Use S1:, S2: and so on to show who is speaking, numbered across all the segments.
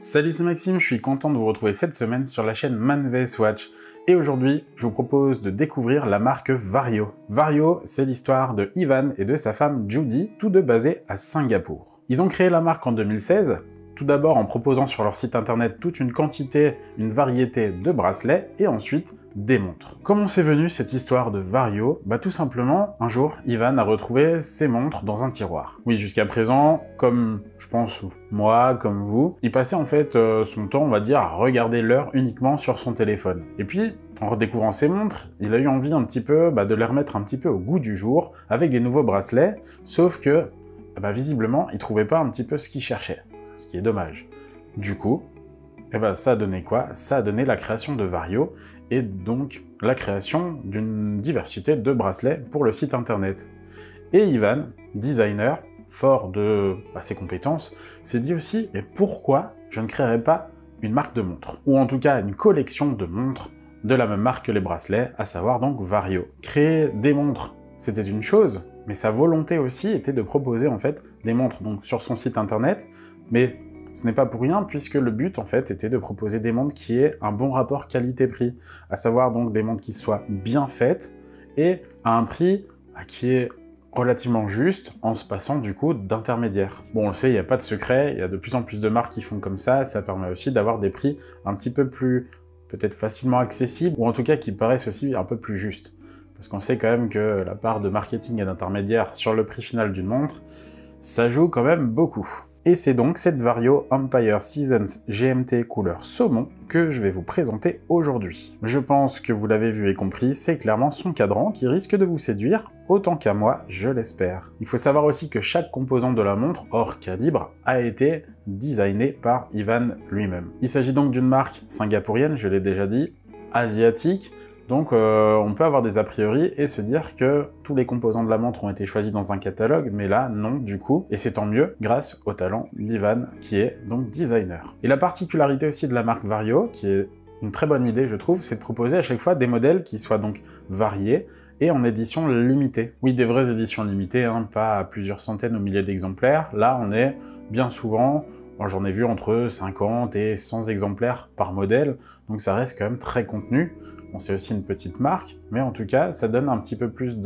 S1: Salut, c'est Maxime, je suis content de vous retrouver cette semaine sur la chaîne Man vs Watch. Et aujourd'hui, je vous propose de découvrir la marque Vario. Vario, c'est l'histoire de Ivan et de sa femme Judy, tous deux basés à Singapour. Ils ont créé la marque en 2016, tout d'abord en proposant sur leur site internet toute une quantité, une variété de bracelets, et ensuite des montres. Comment c'est venu cette histoire de Vario? Tout simplement, un jour, Ivan a retrouvé ses montres dans un tiroir. Oui, jusqu'à présent, comme je pense moi, comme vous, il passait en fait son temps, on va dire, à regarder l'heure uniquement sur son téléphone. Et puis, en redécouvrant ses montres, il a eu envie un petit peu de les remettre un petit peu au goût du jour, avec des nouveaux bracelets, sauf que, visiblement, il trouvait pas un petit peu ce qu'il cherchait, ce qui est dommage. Du coup, ça a donné quoi? Ça a donné la création de Vario, et donc la création d'une diversité de bracelets pour le site internet. Et Ivan, designer, fort de ses compétences, s'est dit aussi, mais pourquoi je ne créerais pas une marque de montres? Ou en tout cas une collection de montres de la même marque que les bracelets, à savoir donc Vario. Créer des montres, c'était une chose, mais sa volonté aussi était de proposer en fait des montres donc sur son site internet, mais ce n'est pas pour rien, puisque le but, en fait, était de proposer des montres qui aient un bon rapport qualité-prix, à savoir donc des montres qui soient bien faites et à un prix qui est relativement juste en se passant du coup d'intermédiaire. Bon, on le sait, il n'y a pas de secret, il y a de plus en plus de marques qui font comme ça permet aussi d'avoir des prix un petit peu plus, peut-être facilement accessibles, ou en tout cas qui paraissent aussi un peu plus justes. Parce qu'on sait quand même que la part de marketing et d'intermédiaire sur le prix final d'une montre, ça joue quand même beaucoup. Et c'est donc cette Vario Empire Seasons GMT couleur saumon que je vais vous présenter aujourd'hui. Je pense que vous l'avez vu et compris, c'est clairement son cadran qui risque de vous séduire, autant qu'à moi, je l'espère. Il faut savoir aussi que chaque composant de la montre, hors calibre, a été designé par Ivan lui-même. Il s'agit donc d'une marque singapourienne, je l'ai déjà dit, asiatique, donc on peut avoir des a priori et se dire que tous les composants de la montre ont été choisis dans un catalogue, mais là, non, du coup, et c'est tant mieux, grâce au talent d'Ivan, qui est donc designer. Et la particularité aussi de la marque Vario, qui est une très bonne idée, je trouve, c'est de proposer à chaque fois des modèles qui soient donc variés et en édition limitée. Oui, des vraies éditions limitées, pas à plusieurs centaines ou milliers d'exemplaires. Là, on est bien souvent, j'en ai vu entre 50 et 100 exemplaires par modèle, donc ça reste quand même très contenu. Bon, c'est aussi une petite marque, mais en tout cas, ça donne un petit peu plus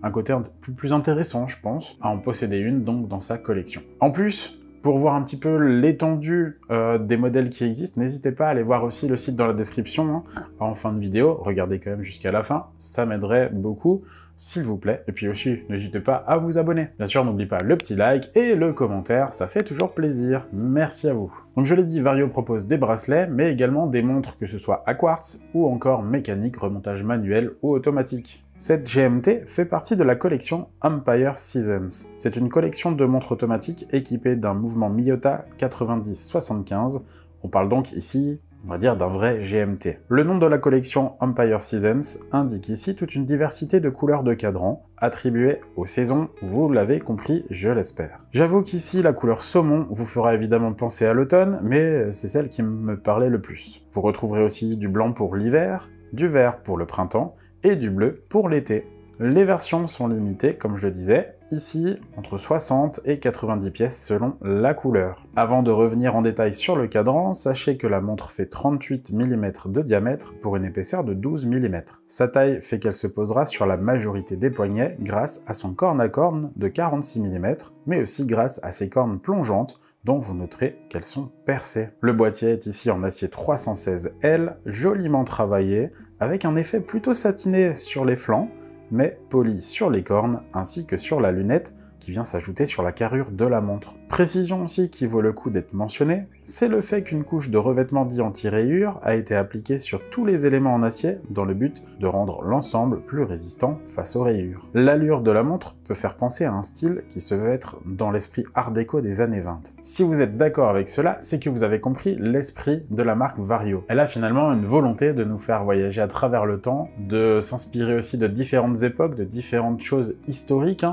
S1: un côté un peu plus intéressant, je pense, à en posséder une, donc, dans sa collection. En plus, pour voir un petit peu l'étendue des modèles qui existent, n'hésitez pas à aller voir aussi le site dans la description, en fin de vidéo, regardez quand même jusqu'à la fin, ça m'aiderait beaucoup, s'il vous plaît. Et puis aussi, n'hésitez pas à vous abonner. Bien sûr, n'oubliez pas le petit like et le commentaire, ça fait toujours plaisir. Merci à vous. Donc je l'ai dit, Vario propose des bracelets, mais également des montres, que ce soit à quartz ou encore mécanique, remontage manuel ou automatique. Cette GMT fait partie de la collection Empire Seasons. C'est une collection de montres automatiques équipées d'un mouvement Miyota 90-75. On parle donc ici, on va dire, d'un vrai GMT. Le nom de la collection Empire Seasons indique ici toute une diversité de couleurs de cadran, attribuées aux saisons, vous l'avez compris, je l'espère. J'avoue qu'ici, la couleur saumon vous fera évidemment penser à l'automne, mais c'est celle qui me parlait le plus. Vous retrouverez aussi du blanc pour l'hiver, du vert pour le printemps, et du bleu pour l'été. Les versions sont limitées, comme je le disais, ici entre 60 et 90 pièces selon la couleur. Avant de revenir en détail sur le cadran, sachez que la montre fait 38 mm de diamètre pour une épaisseur de 12 mm. Sa taille fait qu'elle se posera sur la majorité des poignets grâce à son corne à corne de 46 mm, mais aussi grâce à ses cornes plongeantes dont vous noterez qu'elles sont percées. Le boîtier est ici en acier 316L, joliment travaillé, avec un effet plutôt satiné sur les flancs, mais poli sur les cornes ainsi que sur la lunette qui vient s'ajouter sur la carrure de la montre. Précision aussi qui vaut le coup d'être mentionnée, c'est le fait qu'une couche de revêtement dit anti-rayures a été appliquée sur tous les éléments en acier dans le but de rendre l'ensemble plus résistant face aux rayures. L'allure de la montre peut faire penser à un style qui se veut être dans l'esprit art déco des années 20. Si vous êtes d'accord avec cela, c'est que vous avez compris l'esprit de la marque Vario. Elle a finalement une volonté de nous faire voyager à travers le temps, de s'inspirer aussi de différentes époques, de différentes choses historiques,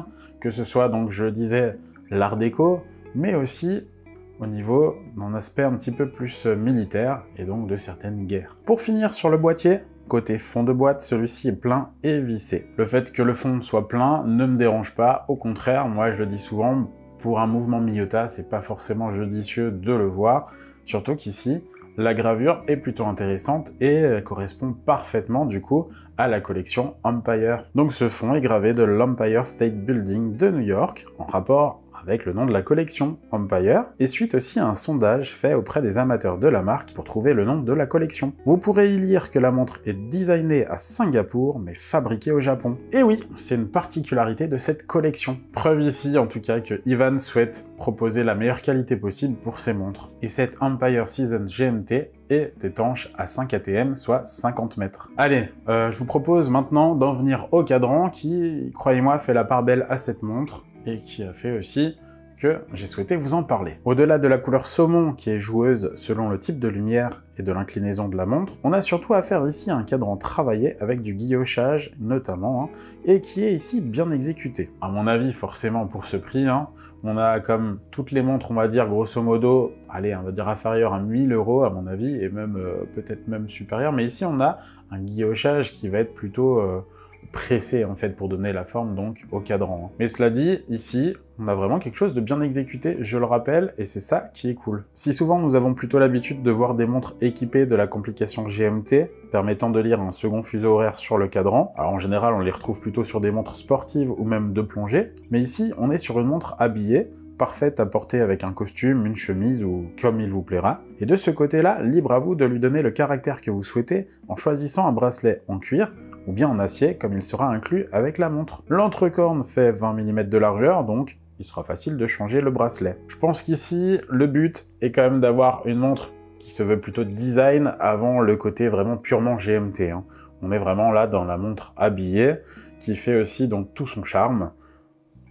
S1: que ce soit donc, je le disais, l'art déco, mais aussi au niveau d'un aspect un petit peu plus militaire et donc de certaines guerres. Pour finir sur le boîtier, côté fond de boîte, celui-ci est plein et vissé. Le fait que le fond soit plein ne me dérange pas, au contraire, moi je le dis souvent, pour un mouvement Miyota, c'est pas forcément judicieux de le voir, Surtout qu'ici, la gravure est plutôt intéressante et elle correspond parfaitement du coup à la collection Empire. Donc ce fond est gravé de l'Empire State Building de New York, en rapport avec le nom de la collection, Empire, et suite aussi à un sondage fait auprès des amateurs de la marque pour trouver le nom de la collection. Vous pourrez y lire que la montre est designée à Singapour, mais fabriquée au Japon. Et oui, c'est une particularité de cette collection. Preuve ici, en tout cas, que Ivan souhaite proposer la meilleure qualité possible pour ses montres. Et cette Empire Season GMT est étanche à 5 ATM, soit 50 mètres. Allez, je vous propose maintenant d'en venir au cadran qui, croyez-moi, fait la part belle à cette montre, et qui a fait aussi que j'ai souhaité vous en parler. Au-delà de la couleur saumon qui est joueuse selon le type de lumière et de l'inclinaison de la montre, on a surtout affaire ici à un cadran travaillé avec du guillochage notamment, et qui est ici bien exécuté. À mon avis, forcément pour ce prix, on a comme toutes les montres, on va dire grosso modo, allez, on va dire inférieur à 1000 € à mon avis, et même peut-être même supérieur, mais ici on a un guillochage qui va être plutôt pressé en fait pour donner la forme donc au cadran. Mais cela dit, ici, on a vraiment quelque chose de bien exécuté, je le rappelle, et c'est ça qui est cool. Si souvent nous avons plutôt l'habitude de voir des montres équipées de la complication GMT, permettant de lire un second fuseau horaire sur le cadran, alors en général on les retrouve plutôt sur des montres sportives ou même de plongée, mais ici on est sur une montre habillée, parfaite à porter avec un costume, une chemise ou comme il vous plaira. Et de ce côté-là, libre à vous de lui donner le caractère que vous souhaitez en choisissant un bracelet en cuir ou bien en acier comme il sera inclus avec la montre. L'entrecorne fait 20 mm de largeur, donc il sera facile de changer le bracelet. Je pense qu'ici, le but est quand même d'avoir une montre qui se veut plutôt design avant le côté vraiment purement GMT. On est vraiment là dans la montre habillée qui fait aussi donc tout son charme.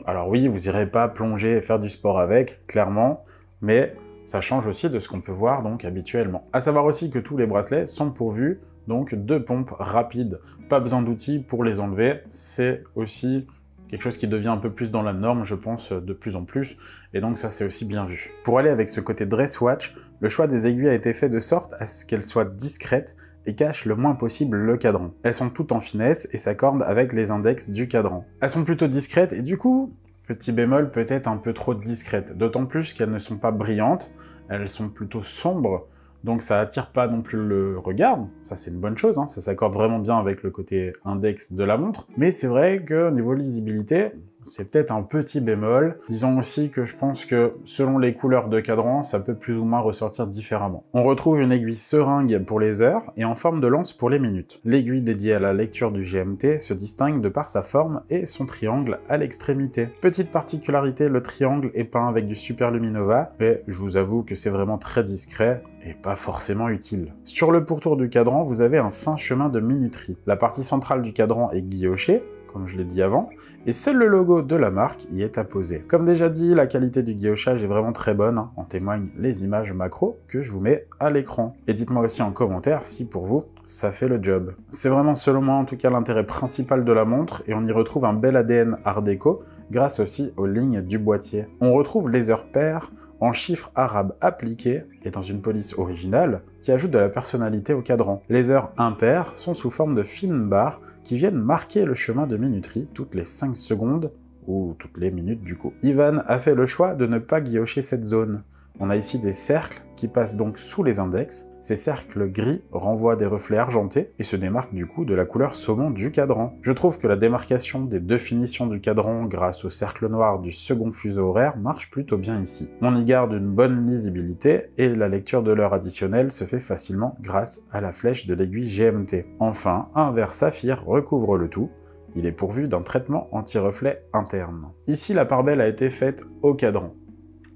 S1: Alors oui, vous irez pas plonger et faire du sport avec, clairement, mais ça change aussi de ce qu'on peut voir donc habituellement. À savoir aussi que tous les bracelets sont pourvus donc de pompes rapides. Pas besoin d'outils pour les enlever, c'est aussi quelque chose qui devient un peu plus dans la norme, je pense, de plus en plus, et donc ça c'est aussi bien vu. Pour aller avec ce côté dress watch, le choix des aiguilles a été fait de sorte à ce qu'elles soient discrètes et cachent le moins possible le cadran. Elles sont toutes en finesse et s'accordent avec les index du cadran. Elles sont plutôt discrètes et du coup, petit bémol, peut-être un peu trop discrètes, d'autant plus qu'elles ne sont pas brillantes, elles sont plutôt sombres, donc ça attire pas non plus le regard, ça c'est une bonne chose, ça s'accorde vraiment bien avec le côté index de la montre, mais c'est vrai que niveau lisibilité, c'est peut-être un petit bémol. Disons aussi que je pense que selon les couleurs de cadran, ça peut plus ou moins ressortir différemment. On retrouve une aiguille seringue pour les heures et en forme de lance pour les minutes. L'aiguille dédiée à la lecture du GMT se distingue de par sa forme et son triangle à l'extrémité. Petite particularité, le triangle est peint avec du Superluminova, mais je vous avoue que c'est vraiment très discret et pas forcément utile. Sur le pourtour du cadran, vous avez un fin chemin de minuterie. La partie centrale du cadran est guillochée, comme je l'ai dit avant, et seul le logo de la marque y est apposé. Comme déjà dit, la qualité du guillochage est vraiment très bonne, en témoignent les images macro que je vous mets à l'écran. Et dites-moi aussi en commentaire si pour vous, ça fait le job. C'est vraiment selon moi en tout cas l'intérêt principal de la montre, et on y retrouve un bel ADN art déco, grâce aussi aux lignes du boîtier. On retrouve les heures paires, en chiffres arabes appliqués et dans une police originale qui ajoute de la personnalité au cadran. Les heures impaires sont sous forme de fines barres qui viennent marquer le chemin de minuterie toutes les 5 secondes, ou toutes les minutes du coup. Ivan a fait le choix de ne pas guillocher cette zone. On a ici des cercles qui passent donc sous les index. Ces cercles gris renvoient des reflets argentés et se démarquent du coup de la couleur saumon du cadran. Je trouve que la démarcation des deux finitions du cadran grâce au cercle noir du second fuseau horaire marche plutôt bien ici. On y garde une bonne lisibilité et la lecture de l'heure additionnelle se fait facilement grâce à la flèche de l'aiguille GMT. Enfin, un verre saphir recouvre le tout. Il est pourvu d'un traitement anti-reflet interne. Ici, la part belle a été faite au cadran.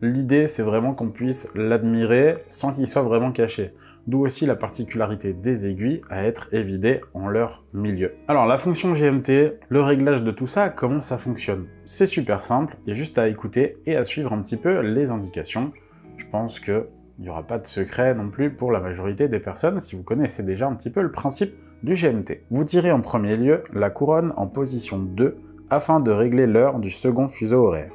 S1: L'idée, c'est vraiment qu'on puisse l'admirer sans qu'il soit vraiment caché. D'où aussi la particularité des aiguilles à être évidées en leur milieu. Alors la fonction GMT, le réglage de tout ça, comment ça fonctionne? C'est super simple, il y a juste à écouter et à suivre un petit peu les indications. Je pense qu'il n'y aura pas de secret non plus pour la majorité des personnes si vous connaissez déjà un petit peu le principe du GMT. Vous tirez en premier lieu la couronne en position 2 afin de régler l'heure du second fuseau horaire.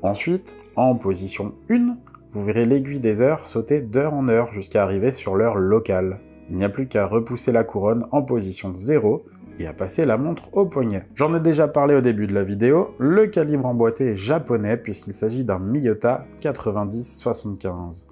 S1: Ensuite, en position 1, vous verrez l'aiguille des heures sauter d'heure en heure jusqu'à arriver sur l'heure locale. Il n'y a plus qu'à repousser la couronne en position 0 et à passer la montre au poignet. J'en ai déjà parlé au début de la vidéo, le calibre emboîté est japonais puisqu'il s'agit d'un Miyota 90-75.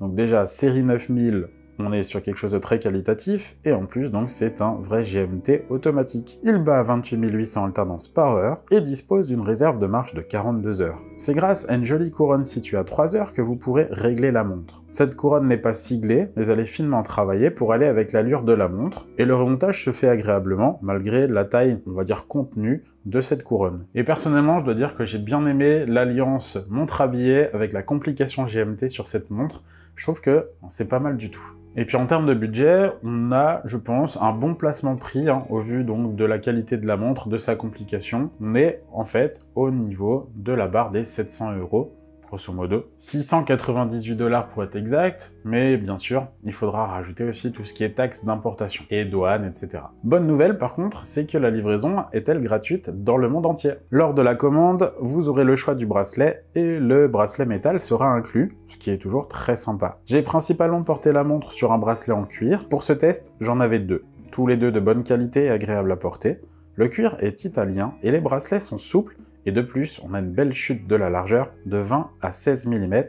S1: Donc déjà, série 9000, on est sur quelque chose de très qualitatif, et en plus, donc, c'est un vrai GMT automatique. Il bat 28 800 alternances par heure, et dispose d'une réserve de marche de 42 heures. C'est grâce à une jolie couronne située à 3 heures que vous pourrez régler la montre. Cette couronne n'est pas siglée, mais elle est finement travaillée pour aller avec l'allure de la montre, et le remontage se fait agréablement, malgré la taille, on va dire, contenue de cette couronne. Et personnellement, je dois dire que j'ai bien aimé l'alliance montre habillée avec la complication GMT sur cette montre. Je trouve que c'est pas mal du tout. Et puis en termes de budget, on a, je pense, un bon placement prix, au vu donc de la qualité de la montre, de sa complication. On est en fait au niveau de la barre des 700 €, grosso modo. 698 $ pour être exact, mais bien sûr, il faudra rajouter aussi tout ce qui est taxes d'importation et douane, etc. Bonne nouvelle par contre, c'est que la livraison est-elle gratuite dans le monde entier. Lors de la commande, vous aurez le choix du bracelet et le bracelet métal sera inclus, ce qui est toujours très sympa. J'ai principalement porté la montre sur un bracelet en cuir. Pour ce test, j'en avais deux, tous les deux de bonne qualité et agréables à porter. Le cuir est italien et les bracelets sont souples. Et de plus, on a une belle chute de la largeur de 20 à 16 mm,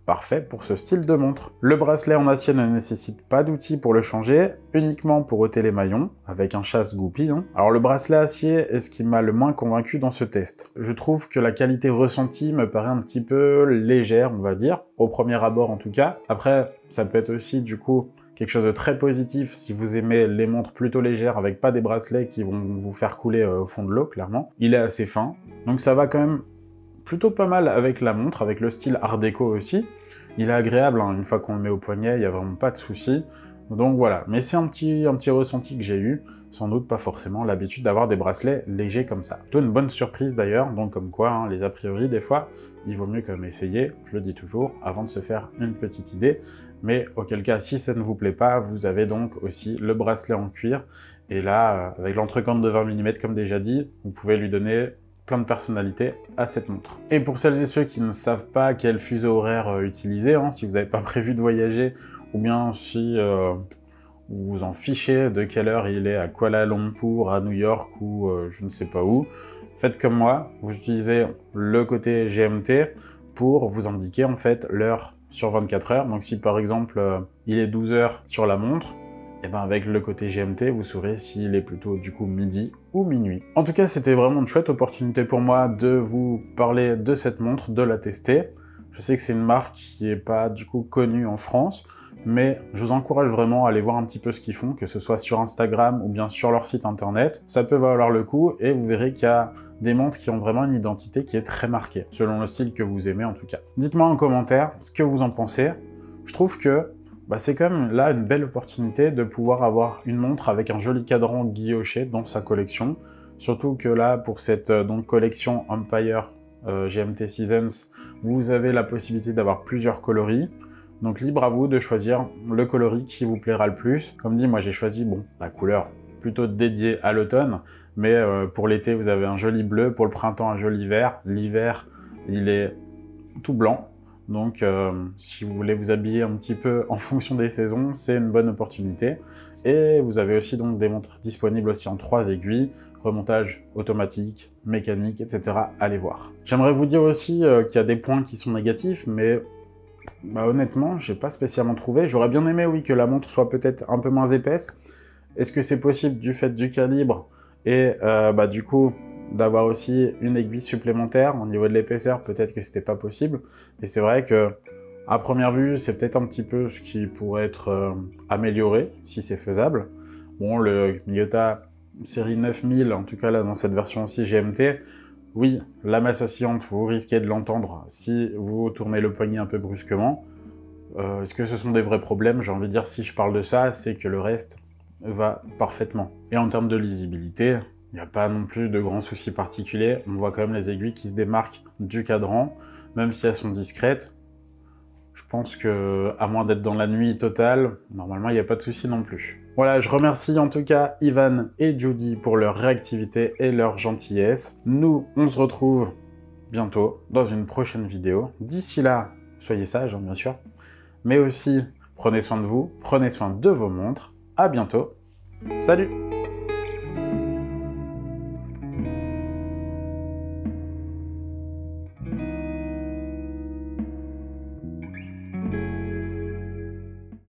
S1: parfait pour ce style de montre. Le bracelet en acier ne nécessite pas d'outils pour le changer, uniquement pour ôter les maillons, avec un chasse-goupille. Alors le bracelet acier est ce qui m'a le moins convaincu dans ce test. Je trouve que la qualité ressentie me paraît un petit peu légère, on va dire, au premier abord en tout cas. Après, ça peut être aussi du coup quelque chose de très positif si vous aimez les montres plutôt légères avec pas des bracelets qui vont vous faire couler au fond de l'eau, clairement. Il est assez fin, donc ça va quand même plutôt pas mal avec la montre, avec le style art déco aussi. Il est agréable, une fois qu'on le met au poignet, il n'y a vraiment pas de souci. Donc voilà, mais c'est un petit ressenti que j'ai eu, sans doute pas forcément l'habitude d'avoir des bracelets légers comme ça. Plutôt une bonne surprise d'ailleurs, donc comme quoi, les a priori, des fois, il vaut mieux quand même essayer, je le dis toujours, avant de se faire une petite idée. Mais auquel cas, si ça ne vous plaît pas, vous avez donc aussi le bracelet en cuir. Et là, avec l'entrecante de 20 mm, comme déjà dit, vous pouvez lui donner plein de personnalité à cette montre. Et pour celles et ceux qui ne savent pas quel fuseau horaire utiliser, si vous n'avez pas prévu de voyager, ou bien si vous vous en fichez de quelle heure il est à Kuala Lumpur, à New York ou je ne sais pas où, faites comme moi, vous utilisez le côté GMT pour vous indiquer en fait l'heure sur 24 heures. Donc si par exemple il est 12 heures sur la montre, et ben avec le côté GMT, vous saurez s'il est plutôt du coup midi ou minuit. En tout cas, c'était vraiment une chouette opportunité pour moi de vous parler de cette montre, de la tester. Je sais que c'est une marque qui n'est pas du coup connue en France, mais je vous encourage vraiment à aller voir un petit peu ce qu'ils font, que ce soit sur Instagram ou bien sur leur site internet. Ça peut valoir le coup et vous verrez qu'il y a des montres qui ont vraiment une identité qui est très marquée, selon le style que vous aimez en tout cas. Dites-moi en commentaire ce que vous en pensez. Je trouve que c'est quand même là une belle opportunité de pouvoir avoir une montre avec un joli cadran guilloché dans sa collection. Surtout que là, pour cette collection Empire GMT Seasons, vous avez la possibilité d'avoir plusieurs coloris. Donc libre à vous de choisir le coloris qui vous plaira le plus. Comme dit, moi j'ai choisi la couleur plutôt dédiée à l'automne, mais pour l'été vous avez un joli bleu, pour le printemps un joli vert. L'hiver il est tout blanc. Donc si vous voulez vous habiller un petit peu en fonction des saisons, c'est une bonne opportunité. Et vous avez aussi donc des montres disponibles aussi en 3 aiguilles, remontage automatique, mécanique, etc. Allez voir. J'aimerais vous dire aussi qu'il y a des points qui sont négatifs, mais honnêtement, j'ai pas spécialement trouvé. J'aurais bien aimé, oui, que la montre soit peut-être un peu moins épaisse. Est-ce que c'est possible du fait du calibre et du coup d'avoir aussi une aiguille supplémentaire au niveau de l'épaisseur? Peut-être que c'était pas possible. Et c'est vrai que à première vue, c'est peut-être un petit peu ce qui pourrait être amélioré, si c'est faisable. Bon, le Miyota série 9000, en tout cas là dans cette version aussi GMT, oui, la masse oscillante, vous risquez de l'entendre si vous tournez le poignet un peu brusquement. Est-ce que ce sont des vrais problèmes? J'ai envie de dire, si je parle de ça, c'est que le reste va parfaitement. Et en termes de lisibilité, il n'y a pas non plus de grands soucis particuliers. On voit quand même les aiguilles qui se démarquent du cadran, même si elles sont discrètes. Je pense que, à moins d'être dans la nuit totale, normalement il n'y a pas de souci non plus. Voilà, je remercie en tout cas Ivan et Judy pour leur réactivité et leur gentillesse. Nous, on se retrouve bientôt dans une prochaine vidéo. D'ici là, soyez sages, bien sûr. Mais aussi, prenez soin de vous, prenez soin de vos montres. À bientôt. Salut!